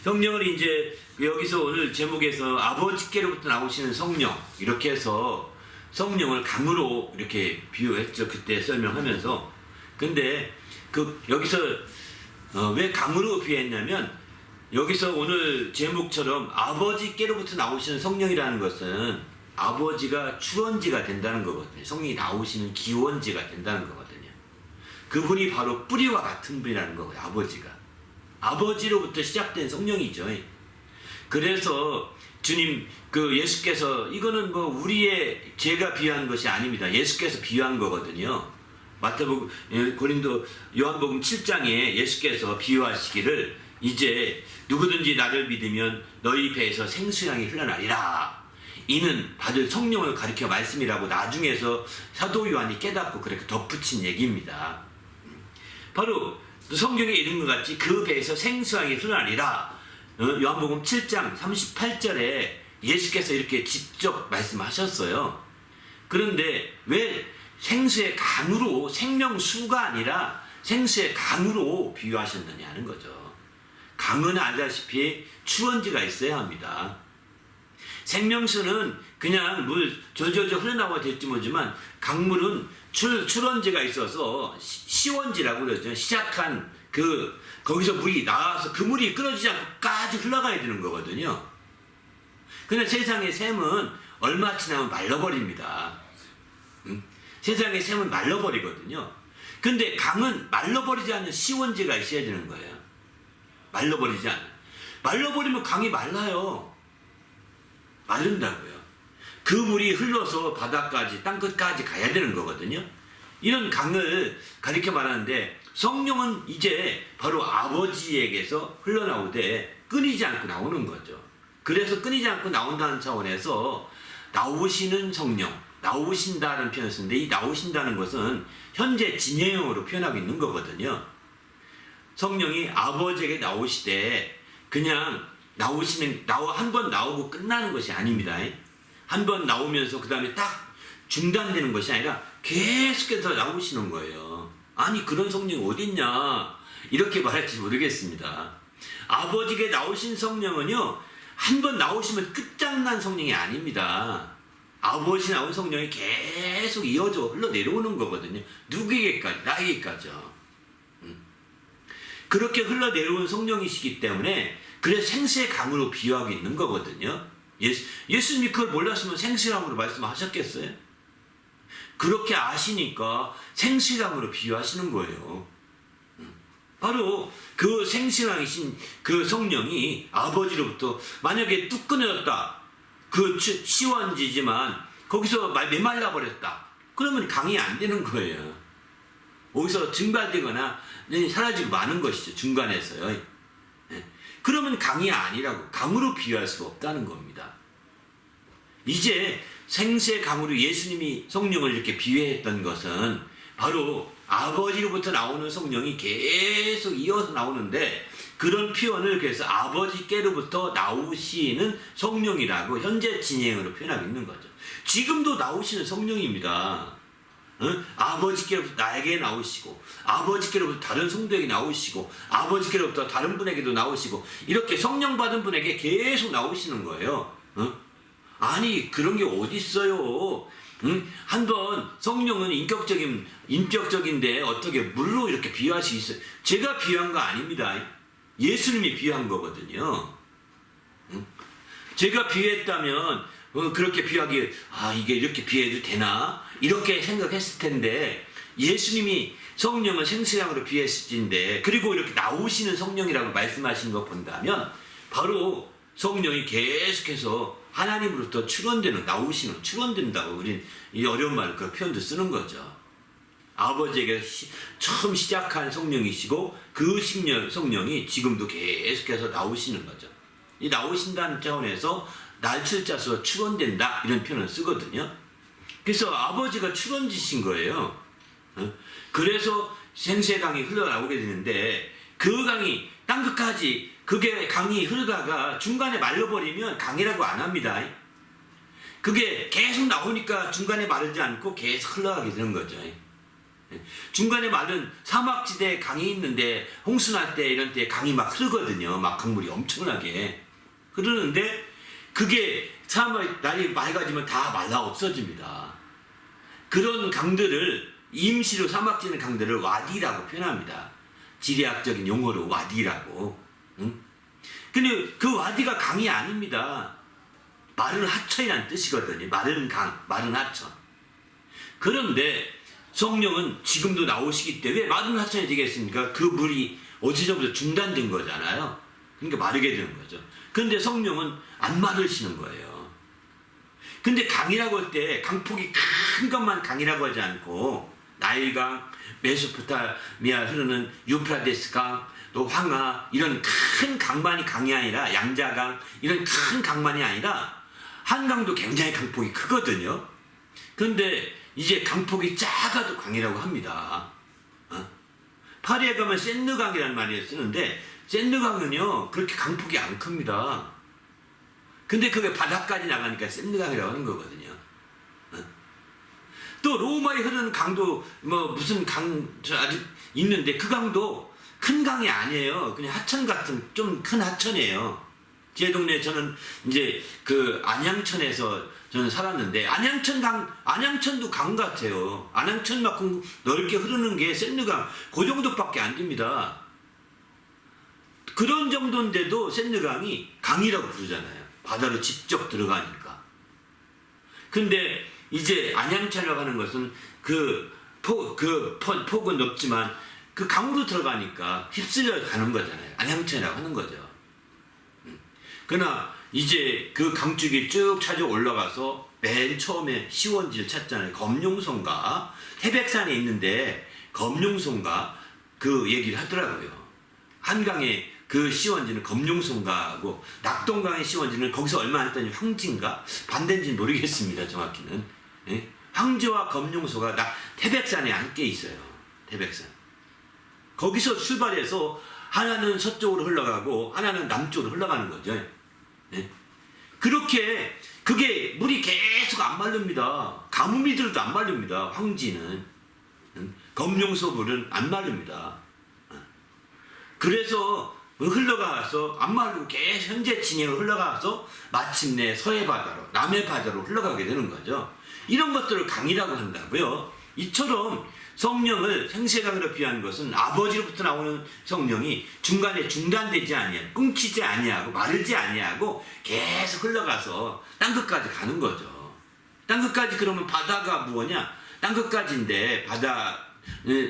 성령을 이제 여기서 오늘 제목에서 아버지께로부터 나오시는 성령 이렇게 해서 성령을 강으로 이렇게 비유했죠. 그때 설명하면서. 근데 여기서 왜 강으로 비유했냐면 여기서 오늘 제목처럼 아버지께로부터 나오시는 성령이라는 것은 아버지가 출원지가 된다는 거거든요. 성령이 나오시는 기원지가 된다는 거거든요. 그분이 바로 뿌리와 같은 분이라는 거거든요. 아버지로부터 시작된 성령이죠. 그래서 주님 예수께서 이거는 뭐 우리의 제가 비유한 것이 아닙니다. 예수께서 비유한 거거든요. 마태복음 요한복음 7장에 예수께서 비유하시기를 이제 누구든지 나를 믿으면 너희 배에서 생수향이 흘러나리라. 이는 받을 성령을 가리켜 말씀이라고 나중에서 사도 요한이 깨닫고 그렇게 덧붙인 얘기입니다. 바로 성경에 이른 것 같이 그 배에서 생수향이 흘러나리라. 요한복음 7장 38절에 예수께서 이렇게 직접 말씀하셨어요. 그런데 왜 생수의 강으로 생명수가 아니라 생수의 강으로 비유하셨느냐는 거죠. 강은 알다시피 출원지가 있어야 합니다. 생명수는 그냥 물 졸졸 흘러나와 될지 모르지만 강물은 출원지가 있어서 시원지라고 그러죠. 시작한 거기서 물이 나와서 그 물이 끊어지지 않고까지 흘러가야 되는 거거든요. 근데 세상의 샘은 얼마 지나면 말라버립니다. 세상의 샘은 말라버리거든요. 근데 강은 말라버리지 않는 시원지가 있어야 되는 거예요. 말라버리지 않는. 말라버리면 강이 말라요. 마른다고요. 그 물이 흘러서 바다까지 땅끝까지 가야 되는 거거든요. 이런 강을 가리켜 말하는데 성령은 이제 바로 아버지에게서 흘러나오되 끊이지 않고 나오는 거죠. 그래서 끊이지 않고 나온다는 차원에서 나오시는 성령, 나오신다는 표현을 쓰는데 이 나오신다는 것은 현재 진행형으로 표현하고 있는 거거든요. 성령이 아버지에게 나오시되 그냥 한 번 나오고 끝나는 것이 아닙니다. 한 번 나오면서 그 다음에 딱 중단되는 것이 아니라 계속해서 나오시는 거예요. 아니 그런 성령이 어딨냐 이렇게 말할지 모르겠습니다. 아버지에게 나오신 성령은요 한 번 나오시면 끝장난 성령이 아닙니다. 아버지 나온 성령이 계속 이어져 흘러내려오는 거거든요. 누구에게까지? 나에게까지요. 그렇게 흘러내려온 성령이시기 때문에 그래서 생수의 강으로 비유하고 있는 거거든요. 예수님이 그걸 몰랐으면 생수의 강으로 말씀하셨겠어요? 그렇게 아시니까 생수의 강으로 비유하시는 거예요. 바로 그 생수의 강이신 그 성령이 아버지로부터 만약에 뚝 끊어졌다. 그 시원지지만 거기서 메말라 버렸다. 그러면 강이 안 되는 거예요. 거기서 증발되거나 사라지고 마는 것이죠. 중간에서요. 그러면 강이 아니라고 강으로 비유할 수 없다는 겁니다. 이제 생수의 강으로 예수님이 성령을 이렇게 비유했던 것은 바로 아버지로부터 나오는 성령이 계속 이어서 나오는데 그런 표현을 그래서 아버지께로부터 나오시는 성령이라고 현재 진행으로 표현하고 있는 거죠. 지금도 나오시는 성령입니다. 아버지께로부터 나에게 나오시고 아버지께로부터 다른 성도에게 나오시고 아버지께로부터 다른 분에게도 나오시고 이렇게 성령 받은 분에게 계속 나오시는 거예요. 아니 그런 게 어디 있어요? 한번 성령은 인격적인데 어떻게 물로 이렇게 비유할 수 있어요? 제가 비유한 거 아닙니다. 예수님이 비유한 거거든요. 제가 비유했다면 그렇게 비유하기 이게 이렇게 비유해도 되나? 이렇게 생각했을 텐데 예수님이 성령은 생수양으로 비유했을진데 그리고 이렇게 나오시는 성령이라고 말씀하신 거 본다면 바로 성령이 계속해서 하나님으로부터 출원된다고 우린 이 어려운 말로 그 표현도 쓰는 거죠. 아버지에게 처음 시작한 성령이시고 그 성령이 지금도 계속해서 나오시는 거죠. 이 나오신다는 차원에서 날출자서 출원된다 이런 표현을 쓰거든요. 그래서 아버지가 출원지신 거예요. 그래서 생수의 강이 흘러나오게 되는데 그 강이 땅끝까지 그게 강이 흐르다가 중간에 말라버리면 강이라고 안 합니다. 그게 계속 나오니까 중간에 마르지 않고 계속 흘러가게 되는 거죠. 중간에 마른 사막지대에 강이 있는데 홍수날 때 이런 때 강이 막 흐르거든요. 막 강물이 엄청나게 흐르는데 그게 날이 맑아지면 다 말라 없어집니다. 그런 강들을 임시로 사막지대 강들을 와디라고 표현합니다. 지리학적인 용어로 와디라고. 응? 근데 그 와디가 강이 아닙니다. 마른 하천이라는 뜻이거든요. 마른 강, 마른 하천. 그런데 성령은 지금도 나오시기 때문에 왜 마른 하천이 되겠습니까? 그 물이 어디서부터 중단된 거잖아요. 그러니까 마르게 되는 거죠. 그런데 성령은 안 마르시는 거예요. 근데 강이라고 할 때 강폭이 큰 것만 강이라고 하지 않고 나일강, 메소포타미아 흐르는 유프라데스 강, 또 황하 이런 큰 강만이 강이 아니라 양자강 이런 큰 강만이 아니라 한강도 굉장히 강폭이 크거든요. 그런데 이제 강폭이 작아도 강이라고 합니다. 파리에 가면 센느강이라는 말을 쓰는데 센느강은요 그렇게 강폭이 안 큽니다. 근데 그게 바다까지 나가니까 센느강이라고 하는 거거든요. 또 로마에 흐르는 강도 뭐 무슨 강 아직 있는데 그 강도 큰 강이 아니에요. 그냥 하천 같은 좀 큰 하천이에요. 제 동네 저는 이제 그 안양천에서 저는 살았는데 안양천도 강 같아요. 안양천만큼 넓게 흐르는 게 센느강 그 정도밖에 안 됩니다. 그런 정도인데도 센느강이 강이라고 부르잖아요. 바다로 직접 들어가니까. 근데 이제 안양천이라고 하는 것은 폭은 높지만 그 강으로 들어가니까 휩쓸려 가는 거잖아요. 안양천이라고 하는 거죠. 그러나 이제 그 강줄기 쭉 찾아 올라가서 맨 처음에 시원지를 찾잖아요. 검룡성가 태백산에 있는데 검룡성가 그 얘기를 하더라고요. 한강에 그 시원지는 검룡성가하고 낙동강의 시원지는 거기서 얼마 안 했더니 황지인가 반대인지는 모르겠습니다. 정확히는. 예? 황지와 검룡소가 태백산에 함께 있어요. 태백산. 거기서 출발해서 하나는 서쪽으로 흘러가고 하나는 남쪽으로 흘러가는 거죠. 네? 그렇게 그게 물이 계속 안 마릅니다. 가뭄이 들어도 안 마릅니다. 황지는. 검룡소 물은 안 마릅니다. 그래서 흘러가서 안 마르고 계속 현재 진행을 흘러가서 마침내 서해 바다로 남해 바다로 흘러가게 되는 거죠. 이런 것들을 강이라고 한다고요. 이처럼 성령을 생세강으로 비유하는 것은 아버지로부터 나오는 성령이 중간에 중단되지 아니하고 끊기지 아니하고 마르지 아니하고 계속 흘러가서 땅끝까지 가는 거죠. 땅끝까지 그러면 바다가 무엇냐? 땅끝까지인데 바다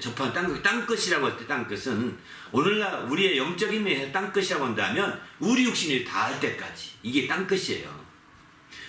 접한 땅끝이라고 할 때 땅끝은 오늘날 우리의 영적 힘에 땅끝이라고 한다면 우리 육신이 닿을 때까지 이게 땅끝이에요.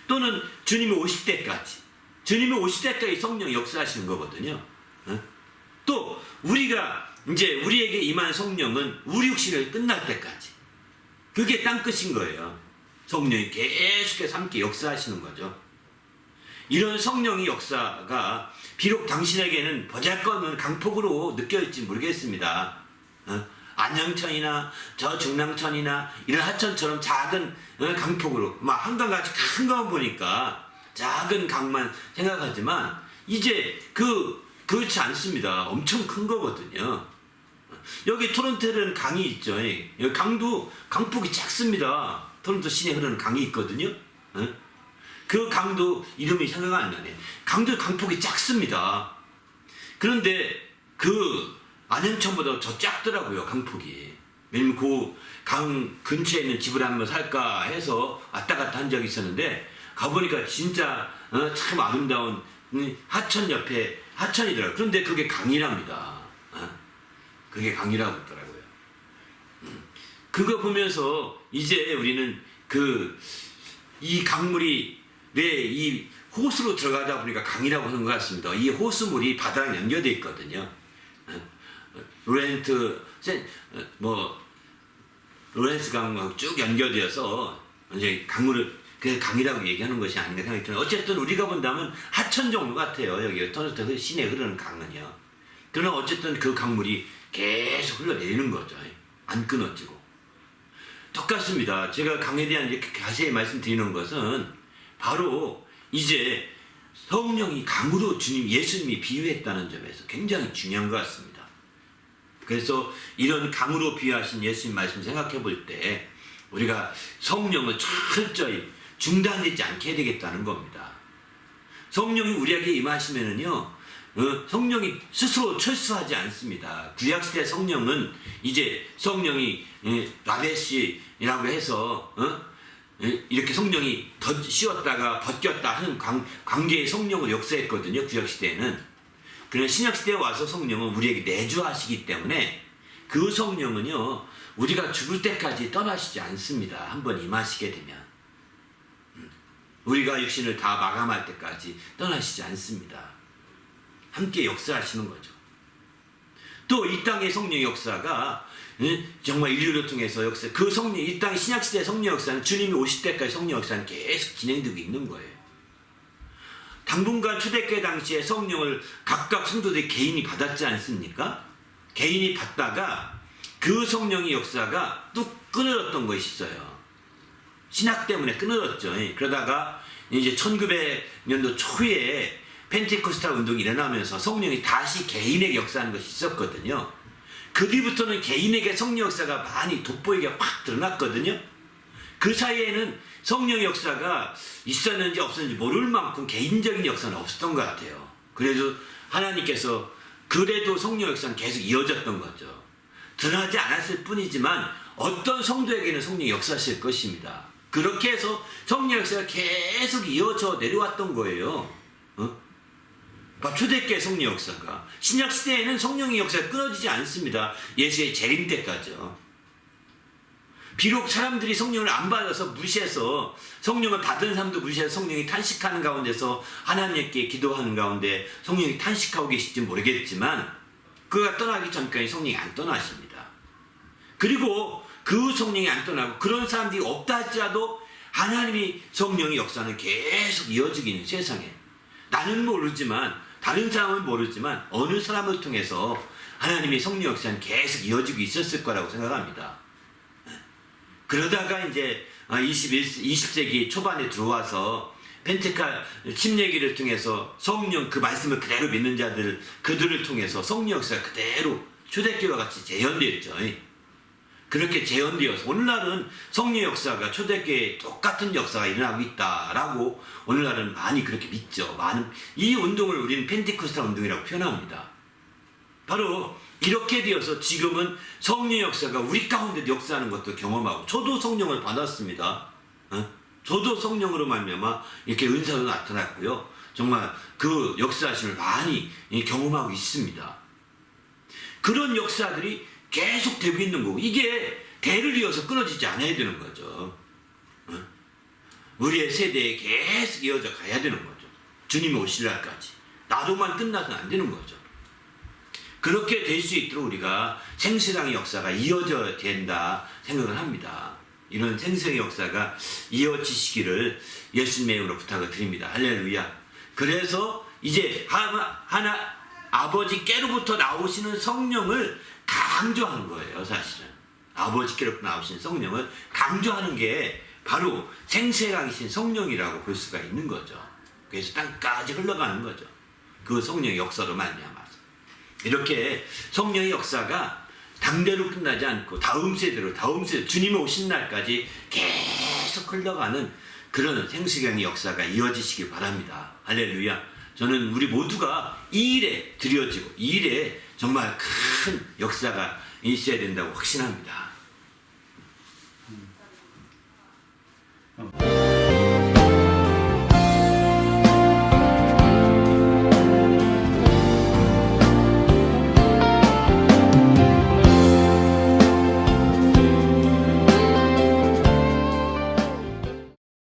또는 주님이 오실 때까지 주님이 오실 때까지 성령이 역사하시는 거거든요. 또 우리가 이제 우리에게 임한 성령은 우리 육신이 끝날 때까지 그게 땅끝인 거예요. 성령이 계속해서 함께 역사하시는 거죠. 이런 성령의 역사가 비록 당신에게는 보잘것없는 강폭으로 느껴질지 모르겠습니다. 안양천이나 저 중랑천이나 이런 하천처럼 작은 강폭으로 막 한강같이 큰 강을 보니까 작은 강만 생각하지만 이제 그렇지 않습니다. 엄청 큰 거거든요. 여기 토론토에는 강이 있죠. 여기 강폭이 작습니다. 토론토 시내에 흐르는 강이 있거든요. 그 강도 이름이 생각 안 나네. 강폭이 작습니다. 그런데 그 안양천보다 더 작더라고요. 강폭이. 왜냐면 그 강 근처에 있는 집을 한번 살까 해서 왔다 갔다 한 적이 있었는데 가보니까 진짜 참 아름다운 하천 옆에 하천이더라고요. 그런데 그게 강이랍니다. 그게 강이라고 했더라고요. 그거 보면서 이제 우리는 이 강물이 이 호수로 들어가다 보니까 강이라고 하는 것 같습니다. 이 호수물이 바다랑 연결되어 있거든요. 로렌스 강하고 쭉 연결되어서 이제 강물을 그래서 강이라고 얘기하는 것이 아닌가 생각이 들어요. 어쨌든 우리가 본다면 하천 정도 같아요. 여기 토론토 시내에 흐르는 강은요. 그러나 어쨌든 그 강물이 계속 흘러내리는 거죠. 안 끊어지고. 똑같습니다. 제가 강에 대한 이렇게 자세히 말씀드리는 것은 바로 이제 성령이 강으로 예수님이 비유했다는 점에서 굉장히 중요한 것 같습니다. 그래서 이런 강으로 비유하신 예수님 말씀 생각해 볼 때 우리가 성령을 철저히 중단되지 않게 되겠다는 겁니다. 성령이 우리에게 임하시면은요, 성령이 스스로 철수하지 않습니다. 구약시대 성령은 이제 성령이 라베시라고 해서 이렇게 성령이 씌웠다가 벗겼다 하는 관계의 성령을 역사했거든요. 구약시대에는. 그러나 신약시대에 와서 성령은 우리에게 내주하시기 때문에 그 성령은요, 우리가 죽을 때까지 떠나시지 않습니다. 한번 임하시게 되면. 우리가 육신을 다 마감할 때까지 떠나시지 않습니다. 함께 역사하시는 거죠. 또 이 땅의 성령 역사가 정말 인류를 통해서 그 성령, 이 땅의 신약시대의 성령 역사는 주님이 오실 때까지 성령 역사는 계속 진행되고 있는 거예요. 당분간 초대교회 당시에 성령을 각각 성도들이 개인이 받았지 않습니까? 개인이 받다가 그 성령의 역사가 뚝 끊어졌던 것이 있어요. 신학 때문에 끊어졌죠. 그러다가 이제 1900년도 초에 펜테코스탈 운동이 일어나면서 성령이 다시 개인에게 역사하는 것이 있었거든요. 그 뒤부터는 개인에게 성령 역사가 많이 돋보이게 확 드러났거든요. 그 사이에는 성령의 역사가 있었는지 없었는지 모를 만큼 개인적인 역사는 없었던 것 같아요. 그래도 하나님께서 그래도 성령 역사는 계속 이어졌던 거죠. 드러나지 않았을 뿐이지만 어떤 성도에게는 성령이 역사하실 것입니다. 그렇게 해서 성령 역사가 계속 이어져 내려왔던 거예요. 초대교회 성령 역사가. 신약시대에는 성령의 역사가 끊어지지 않습니다. 예수의 재림 때까지요. 비록 사람들이 성령을 안 받아서 무시해서, 성령을 받은 사람도 무시해서 성령이 탄식하는 가운데서 하나님께 기도하는 가운데 성령이 탄식하고 계실지 모르겠지만 그가 떠나기 전까지 성령이 안 떠나십니다. 그리고 그 성령이 안 떠나고 그런 사람들이 없다 할지라도 하나님이 성령의 역사는 계속 이어지기는 세상에. 나는 모르지만, 다른 사람은 모르지만 어느 사람을 통해서 하나님의 성령 역사는 계속 이어지고 있었을 거라고 생각합니다. 그러다가 이제 20세기 초반에 들어와서 펜테칼 침례기를 통해서 성령 그 말씀을 그대로 믿는 자들, 그들을 통해서 성령 역사가 그대로 초대교회와 같이 재현되었죠. 그렇게 재현되어서 오늘날은 성령 역사가 초대교회에 똑같은 역사가 일어나고 있다라고 오늘날은 많이 그렇게 믿죠. 이 운동을 우리는 펜테코스탈 운동이라고 표현합니다. 바로 이렇게 되어서 지금은 성령 역사가 우리 가운데 역사하는 것도 경험하고, 저도 성령을 받았습니다. 저도 성령으로 말미암아 이렇게 은사도 나타났고요. 정말 그 역사하심을 많이 경험하고 있습니다. 그런 역사들이 계속 되고 있는 거고, 이게 대를 이어서 끊어지지 않아야 되는 거죠. 우리의 세대에 계속 이어져 가야 되는 거죠. 주님이 오실 날까지. 나도만 끝나서는 안 되는 거죠. 그렇게 될 수 있도록 우리가 생수량의 역사가 이어져야 된다 생각을 합니다. 이런 생수의 역사가 이어지시기를 예수님의 이름으로 부탁을 드립니다. 할렐루야. 그래서 이제 아버지께로부터 나오시는 성령을 강조하는 거예요. 사실은 아버지께로부터 나오시는 성령을 강조하는 게 바로 생수의 강이신 성령이라고 볼 수가 있는 거죠. 그래서 땅까지 흘러가는 거죠. 그 성령의 역사로 말미암아서 이렇게 성령의 역사가 당대로 끝나지 않고 다음 세대로 주님이 오신 날까지 계속 흘러가는 그런 생수경의 역사가 이어지시길 바랍니다. 할렐루야. 저는 우리 모두가 이 일에 드려지고 이 일에 정말 큰 역사가 있어야 된다고 확신합니다.